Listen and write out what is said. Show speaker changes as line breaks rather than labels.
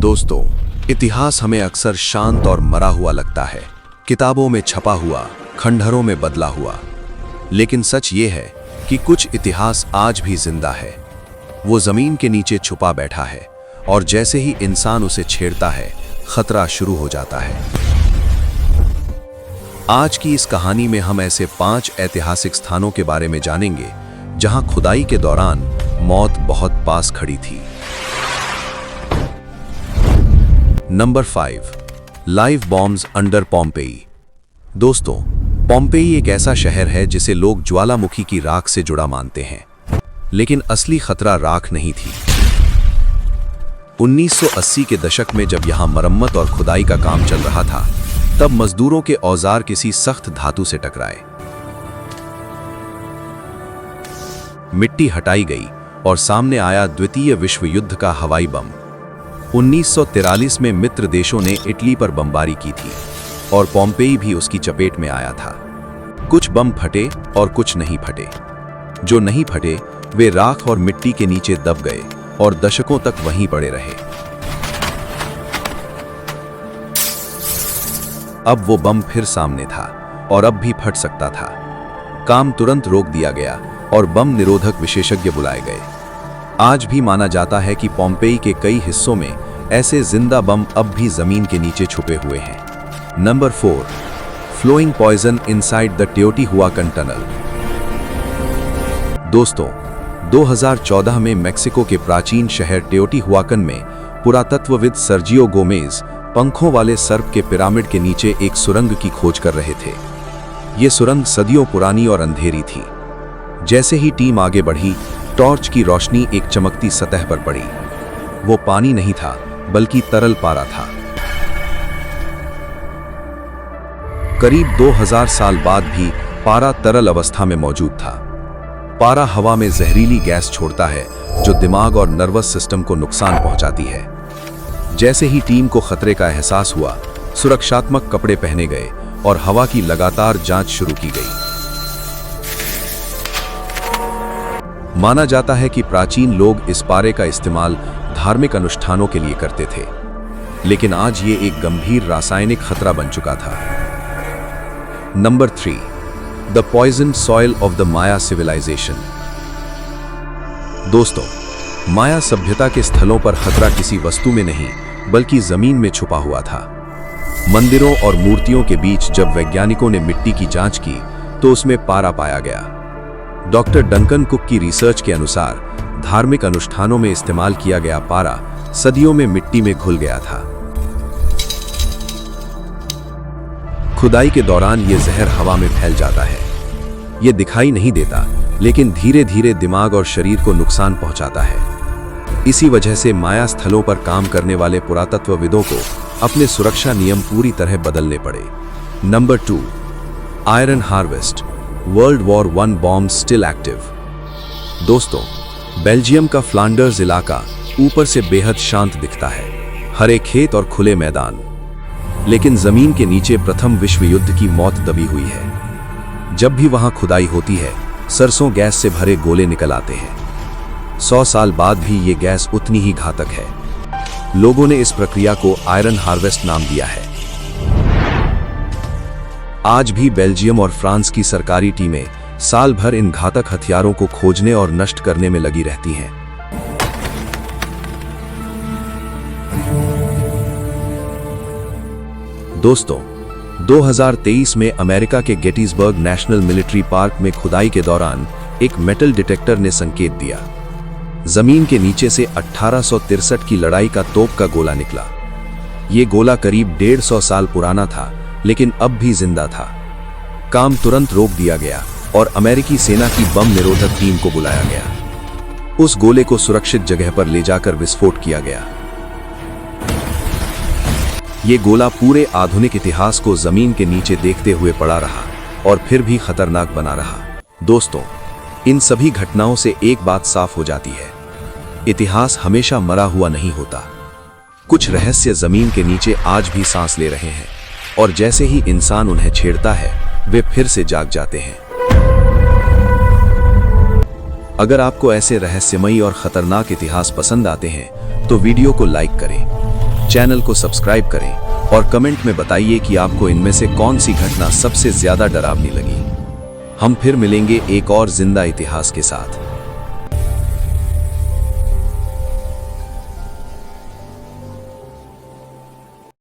दोस्तों, इतिहास हमें अक्सर शांत और मरा हुआ लगता है, किताबों में छपा हुआ, खंडहरों में बदला हुआ। लेकिन सच ये है कि कुछ इतिहास आज भी जिंदा है। वो जमीन के नीचे छुपा बैठा है और जैसे ही इंसान उसे छेड़ता है, खतरा शुरू हो जाता है। आज की इस कहानी में हम ऐसे 5 ऐतिहासिक स्थानों के बारे में जानेंगे जहां खुदाई के दौरान मौत बहुत पास खड़ी थी। Number 5, live bombs under Pompeii. दोस्तों, पोम्पेई एक ऐसा शहर है जिसे लोग ज्वालामुखी की राख से जुड़ा मानते हैं, लेकिन असली खतरा राख नहीं थी। 1980 के दशक में जब यहां मरम्मत और खुदाई का काम चल रहा था, तब मजदूरों के औजार किसी सख्त धातु से टकराए। मिट्टी हटाई गई और सामने आया द्वितीय विश्व युद्ध का हवाई बम। 1943 में मित्र देशों ने इटली पर बमबारी की थी और पोम्पेई भी उसकी चपेट में आया था। कुछ बम फटे और कुछ नहीं फटे। जो नहीं फटे वे राख और मिट्टी के नीचे दब गए और दशकों तक वहीं पड़े रहे। अब वो बम फिर सामने था और अब भी फट सकता था। काम तुरंत रोक दिया गया और बम निरोधक विशेषज्ञ बुलाए गए। आज भी माना जाता है कि पोम्पेई के कई हिस्सों में ऐसे जिंदा बम अब भी जमीन के नीचे छुपे हुए हैं। Number 4, flowing poison inside the Teotihuacan tunnel. दोस्तों, 2014 में मेक्सिको के प्राचीन शहर टेओटिहुआकन में पुरातत्वविद सर्जियो गोमेज पंखों वाले सर्प के पिरामिड के नीचे एक सुरंग की खोज कर रहे थे। ये सुरंग सदियों पुरानी और अंधेरी थी। जैसे ही टीम आगे बढ़ी, टॉर्च की रोशनी एक चमकती सतह पर पड़ी। वो पानी नहीं था, बल्कि तरल पारा था। करीब 2000 साल बाद भी पारा तरल अवस्था में मौजूद था। पारा हवा में जहरीली गैस छोड़ता है जो दिमाग और नर्वस सिस्टम को नुकसान पहुंचाती है। जैसे ही टीम को खतरे का एहसास हुआ, सुरक्षात्मक कपड़े पहने गए और हवा की लगातार जांच शुरू की गई। माना जाता है कि प्राचीन लोग इस पारे का इस्तेमाल धार्मिक अनुष्ठानों के लिए करते थे, लेकिन आज ये एक गंभीर रासायनिक खतरा बन चुका था। Number 3, the poison soil of the Maya civilization. दोस्तों, माया सभ्यता के स्थलों पर खतरा किसी वस्तु में नहीं, बल्कि जमीन में छुपा हुआ था। मंदिरों और मूर्तियों के बीच जब वैज्ञानिकों ने मिट्टी की जांच की, तो उसमें पारा पाया गया। डॉक्टर डंकन कुक की रिसर्च के अनुसार धार्मिक अनुष्ठानों में इस्तेमाल किया गया पारा सदियों में मिट्टी में घुल गया था। खुदाई के दौरान यह जहर हवा में फैल जाता है। यह दिखाई नहीं देता, लेकिन धीरे धीरे दिमाग और शरीर को नुकसान पहुंचाता है। इसी वजह से माया स्थलों पर काम करने वाले पुरातत्वविदों को अपने सुरक्षा नियम पूरी तरह बदलने पड़े। Number 2, iron harvest, world war 1 bomb still active. दोस्तों, बेल्जियम का फ्लांडर्स इलाका ऊपर से बेहद शांत दिखता है, हरे खेत और खुले मैदान। लेकिन जमीन के नीचे प्रथम विश्व युद्ध की मौत दबी हुई है। जब भी वहां खुदाई होती है, सरसों गैस से भरे गोले निकल आते हैं। 100 साल बाद भी ये गैस उतनी ही घातक है। लोगों ने इस प्रक्रिया को आयरन हार्वेस्ट नाम दिया है। आज भी बेल्जियम और फ्रांस की सरकारी टीमें साल भर इन घातक हथियारों को खोजने और नष्ट करने में लगी रहती हैं। दोस्तों, 2023 में अमेरिका के गेटिसबर्ग नेशनल मिलिट्री पार्क में खुदाई के दौरान एक मेटल डिटेक्टर ने संकेत दिया। जमीन के नीचे से 1863 की लड़ाई का तोप का गोला निकला। ये गोला करीब 150 साल पुराना था, लेकिन अब भी जिंदा था। काम तुरंत रोक दिया गया और अमेरिकी सेना की बम निरोधक टीम को बुलाया गया। उस गोले को सुरक्षित जगह पर ले जाकर विस्फोट किया गया। ये गोला पूरे आधुनिक इतिहास को जमीन के नीचे देखते हुए पड़ा रहा और फिर भी खतरनाक बना रहा। दोस्तों, इन सभी घटनाओं से एक बात साफ हो जाती है, इतिहास हमेशा मरा हुआ नहीं होता। कुछ रहस्य जमीन के नीचे आज भी सांस ले रहे हैं और जैसे ही इंसान उन्हें छेड़ता है, वे फिर से जाग जाते हैं। अगर आपको ऐसे रहस्यमयी और खतरनाक इतिहास पसंद आते हैं तो वीडियो को लाइक करें। चैनल को सब्सक्राइब करें और कमेंट में बताइए कि आपको इनमें से कौन सी घटना सबसे ज्यादा डरावनी लगी। हम फिर मिलेंगे एक और जिंदा इतिहास के साथ।